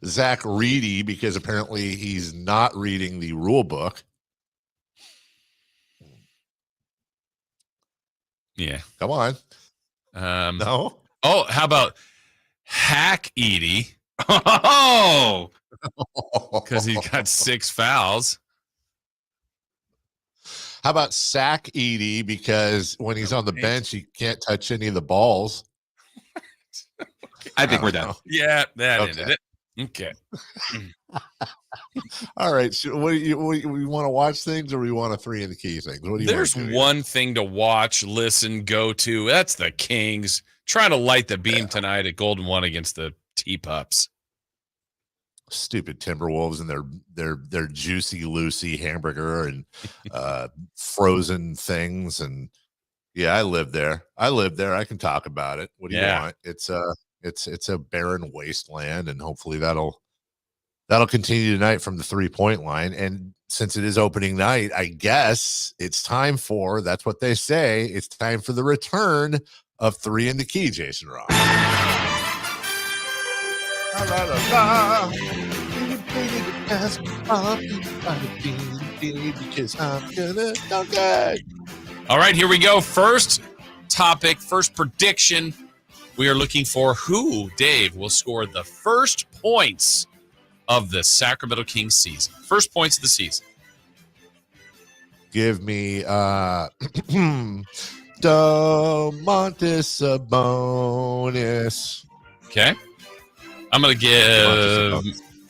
Zach reedy because apparently he's not reading the rule book. Yeah. Come on. No. Oh, how about Hack Edey? Oh, because he got 6 fouls. How about Sack Edey? Because when he's on the bench, he can't touch any of the balls. I think we're done. Yeah, that ended it. Okay. All right. So what do you want to watch things, or we want a 3 in the key things? What do you? There's one thing to watch, listen, go to. That's the Kings trying to light the beam tonight at Golden One against the T-Pups. Stupid Timberwolves and their juicy Lucy hamburger and frozen things. And yeah, I live there. I can talk about it. What do you want? It's a barren wasteland, and hopefully that'll continue tonight from the 3-point line. And since it is opening night, I guess it's time for, that's what they say, it's time for the return of 3 in the Key, Jason Ross. All right, here we go. First topic, first prediction. We are looking for who, Dave, will score the first points of the Sacramento Kings season. First points of the season. Give me Domantas Sabonis. Okay. I'm going to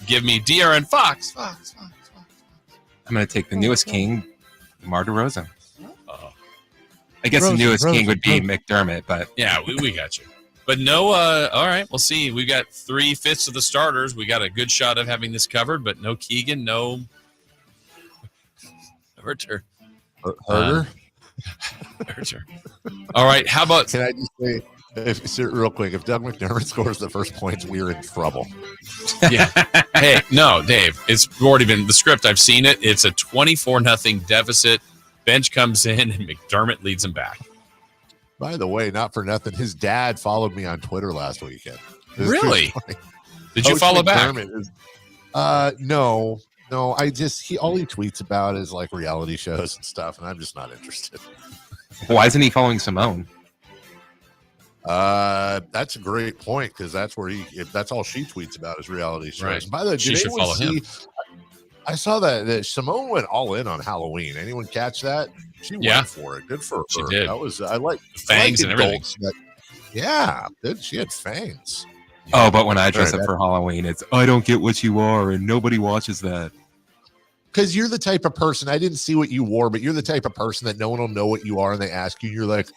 give me De'Aaron Fox. I'm going to take the newest king, DeMar DeRozan. I guess the newest king would be McDermott, but yeah, we got you. But no, all right, we'll see. We've got 3/5 of the starters. We got a good shot of having this covered, but no Keegan, no Herter. Herter? Herter. All right, how about... Can I just say, real quick, if Doug McDermott scores the first points, we're in trouble. Yeah. Hey, no, Dave, it's already been the script. I've seen it. It's a 24-0 deficit. Bench comes in, and McDermott leads him back. By the way, not for nothing, his dad followed me on Twitter last weekend. Really? Did you follow back? No. I just all he tweets about is like reality shows and stuff, and I'm just not interested. Why isn't he following Simone? That's a great point because that's where that's all she tweets about is reality shows. Right. And by the way, she should follow him. I saw that Simone went all in on Halloween. Anyone catch that? She went for it. Good for her. She did. That was I like fangs and everything. Yeah, she had fangs. Oh, but when I dress up for Halloween, it's I don't get what you are, and nobody watches that. Because you're the type of person, I didn't see what you wore, but you're the type of person that no one will know what you are, and they ask you, and you're like,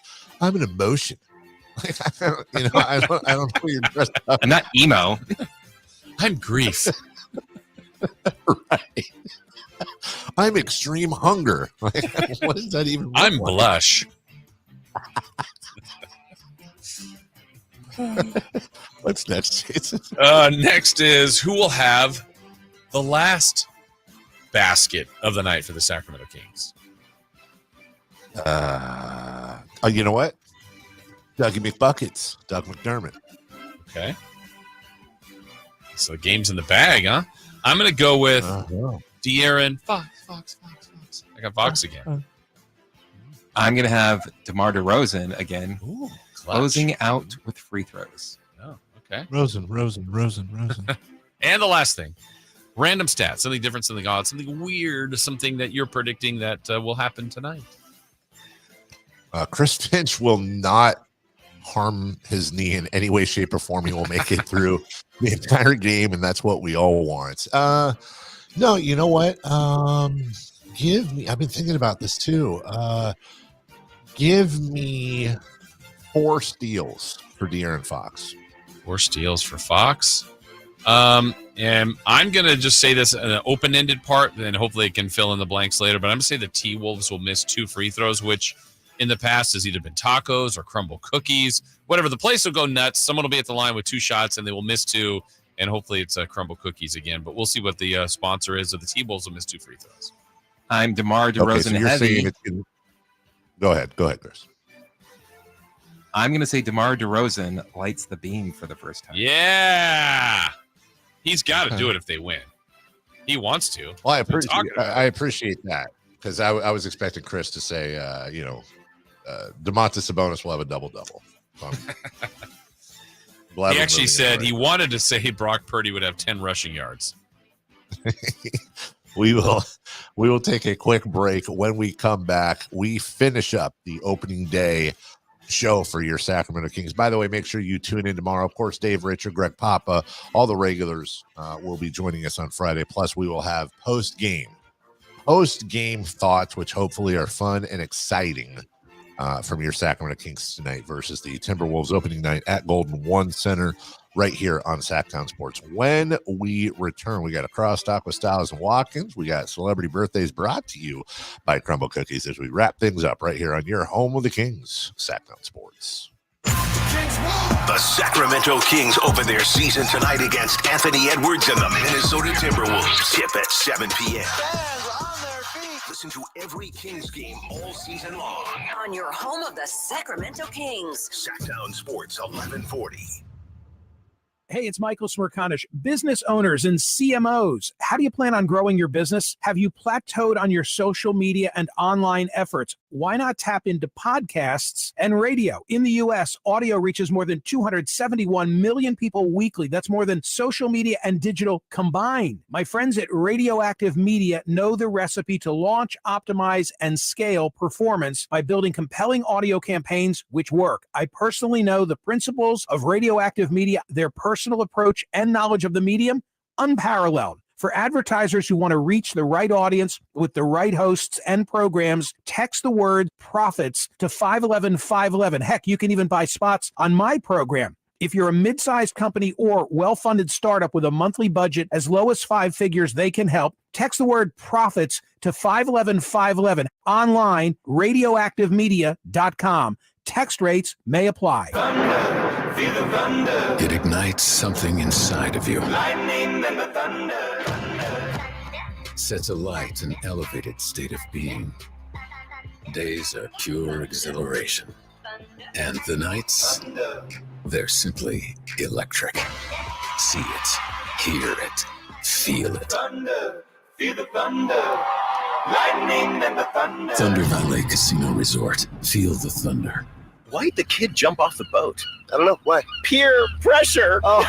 I'm an emotion. Like, I don't know what you're dressed up. I'm not emo. I'm grief. Right. I'm extreme hunger. Like, what does that even mean? I'm blush. What's next, Jason? Next is who will have the last basket of the night for the Sacramento Kings. You know what? Dougie McBuckets. Doug McDermott. Okay. So the game's in the bag, huh? I'm going to go with De'Aaron Fox. I got Fox again. I'm going to have DeMar DeRozan again, closing out with free throws. Oh, okay. Rosen. And the last thing, random stats, something different, something odd, something weird, something that you're predicting that will happen tonight. Chris Finch will not harm his knee in any way, shape, or form. He will make it through the entire game, and that's what we all want. No, you know what? Give me, I've been thinking about this too. Give me 4 steals for De'Aaron Fox. 4 steals for Fox. And I'm going to just say this in an open-ended part, and hopefully it can fill in the blanks later, but I'm going to say the T-Wolves will miss 2 free throws, which in the past has either been tacos or crumble cookies. Whatever, the place will go nuts. Someone will be at the line with 2 shots, and they will miss 2, and hopefully it's crumble cookies again. But we'll see what the sponsor is. So the T-Wolves will miss 2 free throws. I'm DeMar DeRozan heavy. Go ahead, Chris. I'm going to say DeMar DeRozan lights the beam for the first time. Yeah. He's got to do it if they win. He wants to. Well, I appreciate that because I was expecting Chris to say, Domantas Sabonis will have a double-double. So he actually said he wanted to say Brock Purdy would have 10 rushing yards. We will take a quick break. When we come back, we finish up the opening day show for your Sacramento Kings. By the way, make sure you tune in tomorrow. Of course, Dave Richard, Greg Papa, all the regulars will be joining us on Friday. Plus, we will have post-game thoughts, which hopefully are fun and exciting from your Sacramento Kings tonight versus the Timberwolves opening night at Golden One Center right here on Sacktown Sports. When we return, we got a crosstalk with Styles and Watkins. We got celebrity birthdays brought to you by Crumble Cookies as we wrap things up right here on your home of the Kings, Sacktown Sports. The Sacramento Kings open their season tonight against Anthony Edwards and the Minnesota Timberwolves. Tip at 7 p.m. Listen to every Kings game all season long on your home of the Sacramento Kings. Sacktown Sports 1140. Hey, it's Michael Smirkanish. Business owners and CMOs, how do you plan on growing your business? Have you plateaued on your social media and online efforts? Why not tap into podcasts and radio? In the U.S., audio reaches more than 271 million people weekly. That's more than social media and digital combined. My friends at Radioactive Media know the recipe to launch, optimize, and scale performance by building compelling audio campaigns which work. I personally know the principles of Radioactive Media, their personal approach and knowledge of the medium, unparalleled. For advertisers who want to reach the right audience with the right hosts and programs, text the word profits to 511-511. Heck, you can even buy spots on my program. If you're a mid-sized company or well-funded startup with a monthly budget as low as 5 figures, they can help. Text the word profits to 511-511. Online, radioactivemedia.com. Text rates may apply. Thunder, feel the thunder. It ignites something inside of you. Lightning and the thunder. Sets alight an elevated state of being. Days are pure exhilaration. And the nights, they're simply electric. See it, hear it, feel it. Thunder, feel the thunder. Lightning and the thunder. Thunder Valley Casino Resort. Feel the thunder. Why'd the kid jump off the boat? I don't know. Why? Peer pressure. Oh.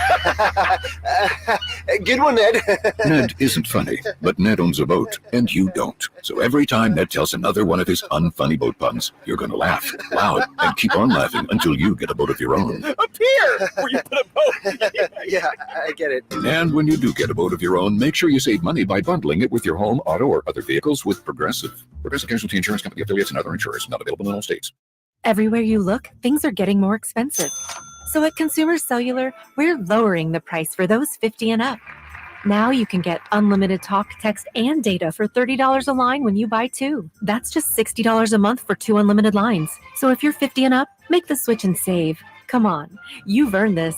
Good one, Ned. Ned isn't funny, but Ned owns a boat, and you don't. So every time Ned tells another one of his unfunny boat puns, you're going to laugh loud and keep on laughing until you get a boat of your own. A pier where you put a boat. Yeah, I get it. And when you do get a boat of your own, make sure you save money by bundling it with your home, auto, or other vehicles with Progressive. Progressive Casualty Insurance Company affiliates and other insurers. Not available in all states. Everywhere you look, things are getting more expensive. So at Consumer Cellular, we're lowering the price for those 50 and up. Now you can get unlimited talk, text, and data for $30 a line when you buy 2. That's just $60 a month for 2 unlimited lines. So if you're 50 and up, make the switch and save. Come on, you've earned this.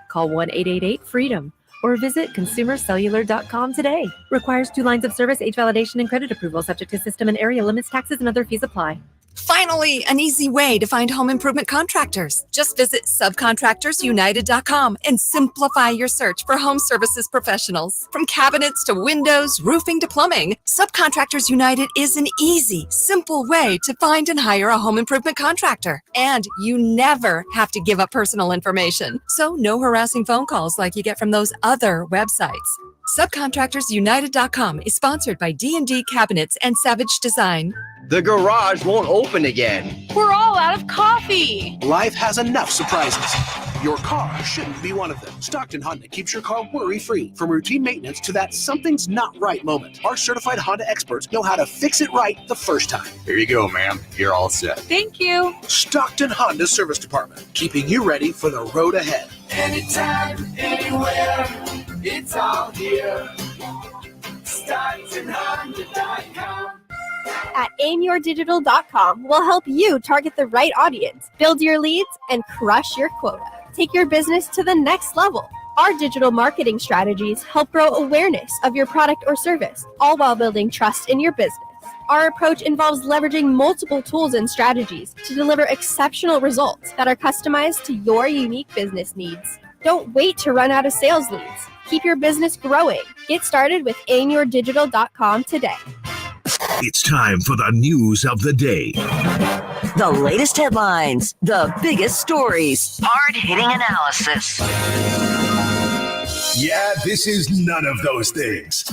Call 1-888-FREEDOM or visit consumercellular.com today. Requires 2 lines of service, age validation, and credit approval, subject to system and area limits, taxes, and other fees apply. Finally, an easy way to find home improvement contractors. Just visit subcontractorsunited.com and simplify your search for home services professionals. From cabinets to windows, roofing to plumbing, Subcontractors United is an easy, simple way to find and hire a home improvement contractor. And you never have to give up personal information. So no harassing phone calls like you get from those other websites. Subcontractorsunited.com is sponsored by D&D Cabinets and Savage Design. The garage won't open again. We're all out of coffee. Life has enough surprises. Your car shouldn't be one of them. Stockton Honda keeps your car worry-free. From routine maintenance to that something's not right moment, our certified Honda experts know how to fix it right the first time. Here you go, ma'am. You're all set. Thank you. Stockton Honda Service Department, keeping you ready for the road ahead. Anytime, anywhere, it's all here. StocktonHonda.com. At aimyourdigital.com, we'll help you target the right audience, build your leads, and crush your quota. Take your business to the next level. Our digital marketing strategies help grow awareness of your product or service, all while building trust in your business. Our approach involves leveraging multiple tools and strategies to deliver exceptional results that are customized to your unique business needs. Don't wait to run out of sales leads. Keep your business growing. Get started with aimyourdigital.com today. It's time for the news of the day. The latest headlines, the biggest stories, hard-hitting analysis. Yeah, this is none of those things.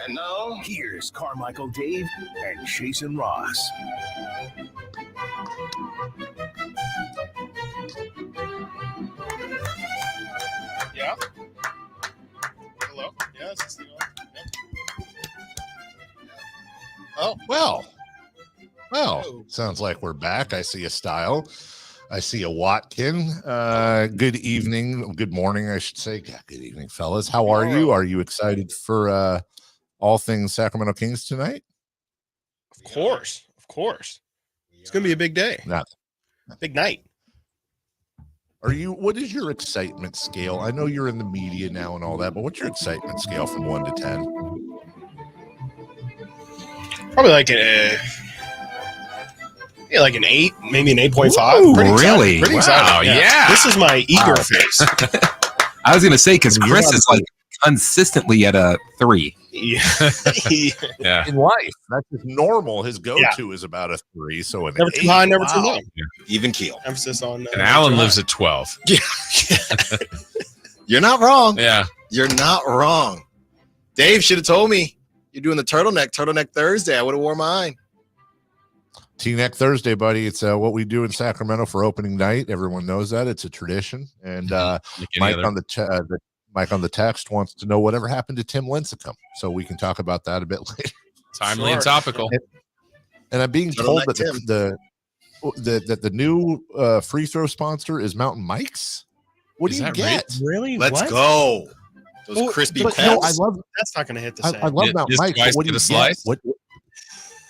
And now, here's Carmichael, Dave, and Jason Ross. Yeah. Hello. Yes. It's the yep. Oh, well, sounds like we're back. I see a style. I see a Watkin. Good evening. Good morning, I should say. Yeah, good evening, fellas. How are you? Are you excited for all things Sacramento Kings tonight? Of course. It's going to be a big day. Big night. What is your excitement scale? I know you're in the media now and all that, but what's your excitement scale from 1 to 10? Probably like an Yeah, like an 8, maybe an 8.5. Pretty really? Pretty Wow, excited. yeah. This is my eager face. I was going to say, because Chris is like consistently at a 3. Yeah. In life, that's just normal. His go-to is about a 3. So an Never 8. too high, never too low. Even keel. Emphasis on. And Alan lives at 12. Yeah. You're not wrong. Yeah. You're not wrong. Dave should have told me you're doing the turtleneck Thursday. I would have worn mine. T-neck Thursday, buddy. It's what we do in Sacramento for opening night. Everyone knows that. It's a tradition. And Mike on the text wants to know whatever happened to Tim Lincecum. So we can talk about that a bit later. Timely and topical. And I'm being told that the new free throw sponsor is Mountain Mike's. What do you get? Really? Let's go. Those crispy but crabs. no, I love. That's not going to hit the same. I love Mountain Mike's. But what do you get? What?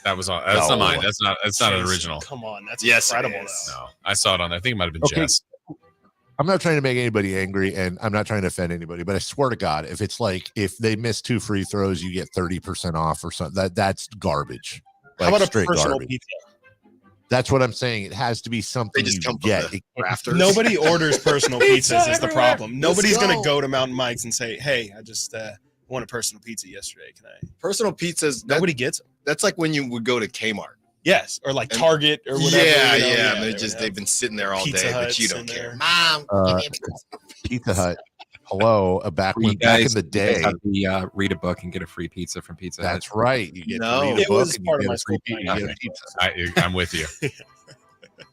That was on. That's not mine. That's not an original. Come on, that's incredible. No, I saw it on there. I think it might have been Okay. Jess. I'm not trying to make anybody angry, and I'm not trying to offend anybody, but I swear to God, if it's like if they miss 2 free throws, you get 30% off or something. That's garbage. How about a straight personal garbage. pizza? That's what I'm saying. It has to be something you get. Nobody orders personal pizzas is the problem. Nobody's Let's going go. to go to Mountain Mike's and say, "Hey, I just want a personal pizza yesterday. Can I?" Personal pizzas. Nobody gets them. That's like when you would go to Kmart. Yes, or like Target or whatever. Yeah, you know, yeah. they They've been sitting there all Pizza day, but Huts you in don't care. there. Mom, Pizza Hut. Hello, back You in guys the day. have to read a book and get a free pizza from Pizza Hut. That's right. You get No. to read a It book was and part you of get my a free school pizza. plan. You get a pizza. I'm with you.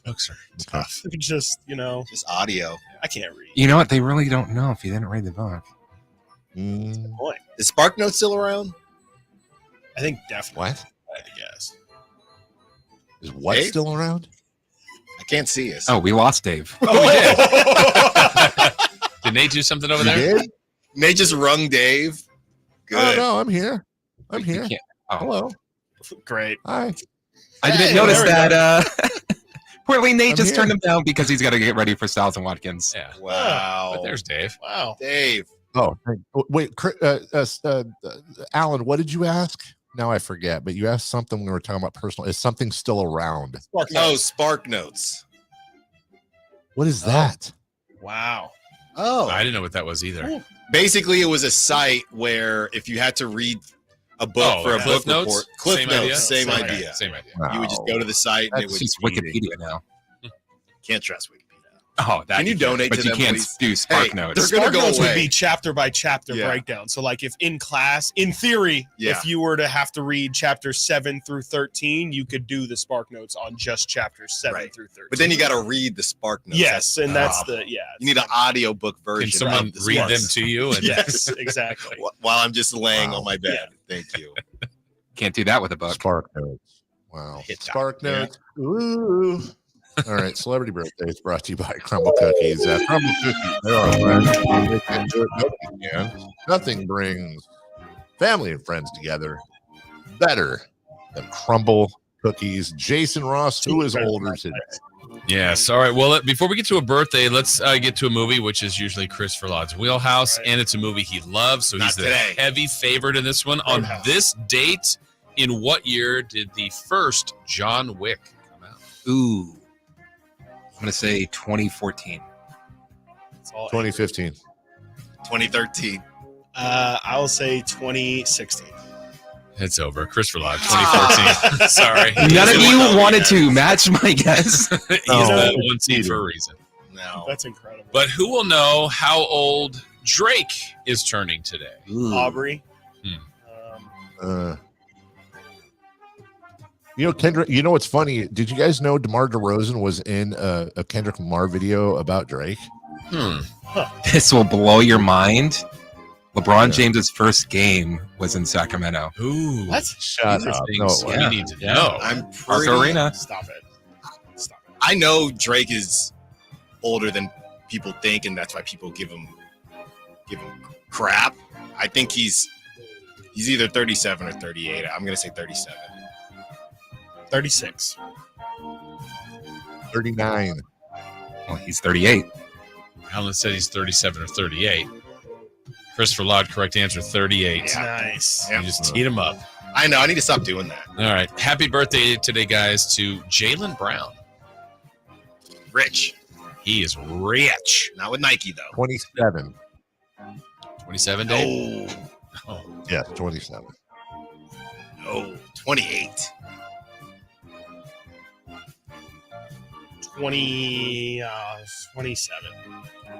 Books are tough. Just just audio. I can't read. You know what? They really don't know if you didn't read the book. Boy, Is SparkNote still around? I think definitely. What? I guess. Is what Dave? still around? I can't see us. Oh, we lost Dave. Oh, we did. Did Nate do something over You there? did? Nate just rung Dave. Oh, Good. no, I'm here. I'm You here. can't- oh. Hello. Great. Hi. I didn't Hey, notice there we that. Poorly Nate I'm just here. turned him down because he's got to get ready for Styles and Watkins. Yeah. Wow. But there's Dave. Wow. Dave. Oh, wait. Alan, what did you ask? Now I forget, but you asked something when we were talking about personal. Is something still around? Oh, SparkNotes. What is that? Wow. Oh. I didn't know what that was either. Basically, it was a site where if you had to read a book for a Cliff book Notes? report, Cliff Same Notes, idea? same Okay, idea. Same idea. You would just go to the site and it That's would just be Wikipedia now. Can't trust Wikipedia. Oh, that Can you donate but to you them, can't please? do Hey, SparkNotes. they're gonna go SparkNotes would away. be chapter by chapter Yeah. breakdown. So, like, if in class, in theory, Yeah. if you were to have to read chapters 7 through 13, you could do the SparkNotes on just chapters 7 Right. through 13. But then you got to read the SparkNotes. yes, and that's the the You need an audiobook version. Can someone of the read them Sparks. to you? And yes, exactly. While I'm just laying Wow. on my bed. Thank you. Can't do that with a book. Spark Notes. Wow. Hit that. Spark Notes. Ooh. All right. Celebrity Birthdays brought to you by Crumble Cookies. Crumble Cookies. There are friends. They can do it. Nobody can. Nothing brings family and friends together better than Crumble Cookies. Jason Ross, who is older today? Yes. All right. Well, before we get to a birthday, let's get to a movie, which is usually Christopher Laud's wheelhouse, and it's a movie he loves. So he's Not the today. heavy favorite in this one. On Roadhouse. this date, in what year did the first John Wick come out? Ooh. I'm going to say 2014. That's all 2015. 2013. I'll say 2016. It's over. Christopher Laud, 2014. Sorry. None of you wanted to match my guess. He's No. the one seed for a reason. No. That's incredible. But who will know how old Drake is turning today? Aubrey. Kendrick, you know what's funny? Did you guys know DeMar DeRozan was in a Kendrick Lamar video about Drake? This will blow your mind. LeBron James's first game was in Sacramento. Ooh. What? Shut up. No, Things it we wasn't. need to know. I'm Arco pretty. Arena. Stop it. Stop it. I know Drake is older than people think, and that's why people give him crap. I think he's either 37 or 38. I'm gonna say 37. 36. 39. Well, he's 38. Alan said he's 37 or 38. Christopher Laud, correct answer, 38. Nice. You just teed him up. I know. I need to stop doing that. All right. Happy birthday today, guys, to Jaylen Brown. Rich. He is rich. Not with Nike, though. 27. 27, Dave? Oh. Yeah, 27. Oh, 28. 27.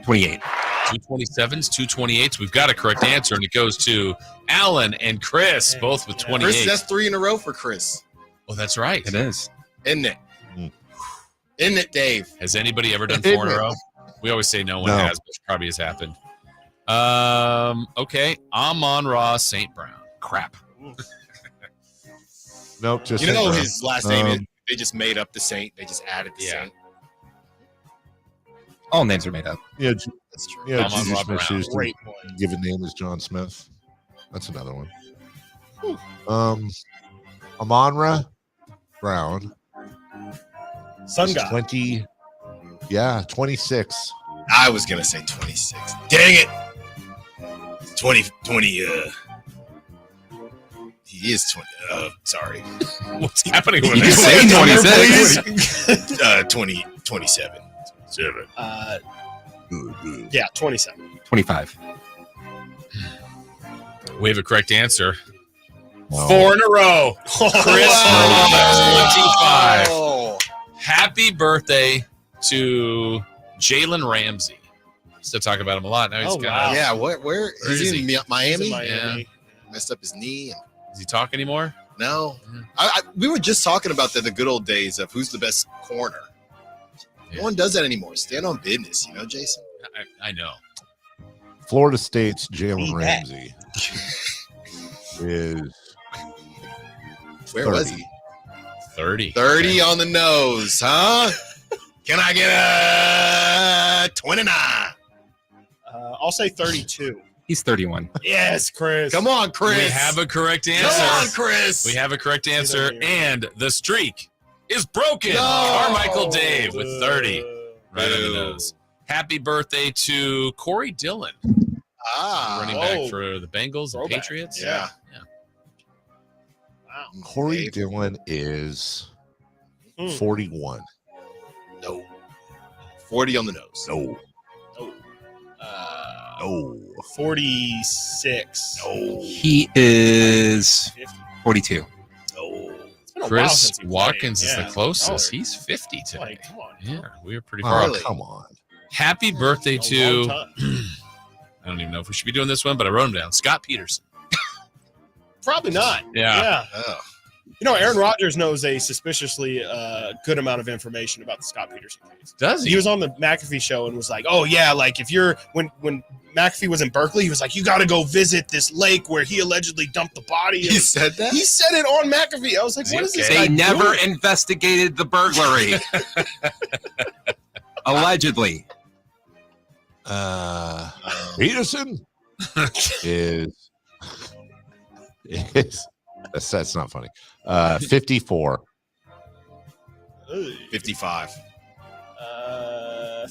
28. 227s, 228s. We've got a correct answer, and it goes to Alan and Chris, both with 28. Chris, that's 3 in a row for Chris. Oh, that's right. It is. Isn't it? Isn't it, Dave? Has anybody ever done 4 in a row? We always say no one has, but it probably has happened. Okay. Amon-Ra St. Brown. Crap. Nope, just You know St. Brown. his last name, they just made up the Saint. They just added the Saint. All names are made up. Yeah, That's true. yeah. Amon-Ra Jesus Brown. Smith used to Great given name is John Smith. That's another one. Amon-Ra Brown. Sun God. 20. Yeah, 26. I was going to say 26. Dang it. 20. He is 20. Sorry. What's happening with You this? say 26. 27. 7. Yeah, 27. 25. We have a correct answer. No. 4 in a row. Chris, Wow. 25. Happy birthday to Jalen Ramsey. Used to talk about him a lot. Now he's kind of. Yeah, where is he? In Miami? He's in Miami. Yeah. Messed up his knee. And, Does he talk anymore? no. We were just talking about the good old days of who's the best corner. No one does that anymore. Stand on business, Jason? I know. Florida State's Jalen Ramsey is Where 30. was he? 30. 30 on the nose, huh? Can I get a 29? I'll say 32. He's 31. Yes, Chris. Come on, Chris. We have a correct answer. Come on, Chris. We have a correct answer, here. and the streak is broken. No. Carmichael Dave with 30. Right on the Boo. nose. Happy birthday to Corey Dillon, running back for the Bengals and Throwback. Patriots. Yeah. Wow. Corey Dave. Dillon is Hmm. 41. No. 40 on the nose. No. Oh. No. 46. No. He is 42. No. It's been a while Chris since he played. Watkins is Yeah. the closest. Oh, He's 50 today. like, come on. Yeah, we were pretty Oh, far. Really? come on. Happy birthday A to, long time. I don't even know if we should be doing this one, but I wrote him down. Scott Peterson. Probably not. Yeah. Oh. Aaron Rodgers knows a suspiciously good amount of information about the Scott Peterson case. Does He was on the McAfee show and was like, "Oh yeah, like if you're when McAfee was in Berkeley, he was like, you got to go visit this lake where he allegedly dumped the body." He said that? He said it on McAfee. I was like, Is he "What is this okay? guy They never doing?" investigated the burglary. Allegedly. Peterson is that's not funny. 54. 55.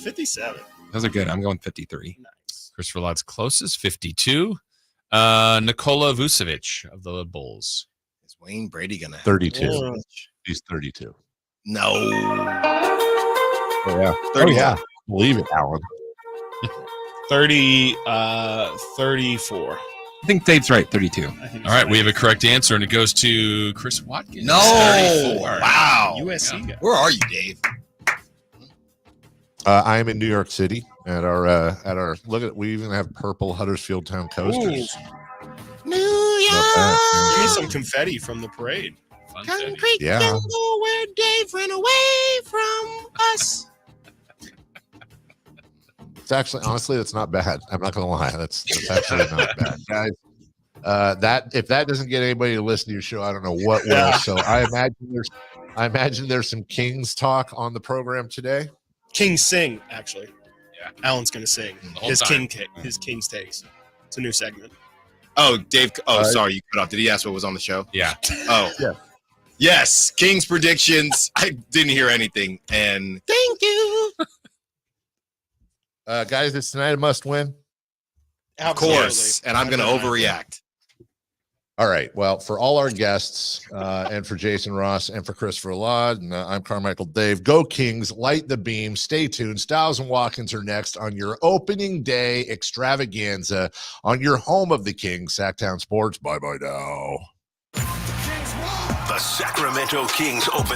57. Those are good. I'm going 53. Nice. Christopher Lott's closest, 52. Nikola Vucevic of the Bulls. Is Wayne Brady going to 32. Yeah. He's 32. No. Oh, yeah. 30. Oh, yeah. Believe it, Alan. 34. I think Dave's right. 32. All right, we have a correct answer, and it goes to Chris Watkins. No. 34. Wow. USC guy. Where are you, Dave? I am in New York City at our look at we even have purple Huddersfield Town coasters. New Not bad. Give me some confetti from the parade. Fun Concrete Yeah. jungle where Dave ran away from us. It's actually honestly that's not bad. I'm not gonna lie. That's actually not bad. Guys, that if that doesn't get anybody to listen to your show, I don't know what will. So I imagine there's some Kings talk on the program today. King sing, actually. Yeah. Alan's gonna sing The whole his time. his King's takes. It's a new segment. Oh, Dave. Oh, sorry. You cut off. Did he ask what was on the show? Yeah. Oh. Yeah. Yes. King's predictions. I didn't hear anything. And thank you. Guys, it's tonight a must win. Of course. And I'm going to overreact. All right. Well, for all our guests and for Jason Ross and for Christopher Laud, and I'm Carmichael Dave. Go Kings, light the beam. Stay tuned. Styles and Watkins are next on your opening day extravaganza on your home of the Kings, Sacktown Sports. Bye-bye now. The Sacramento Kings open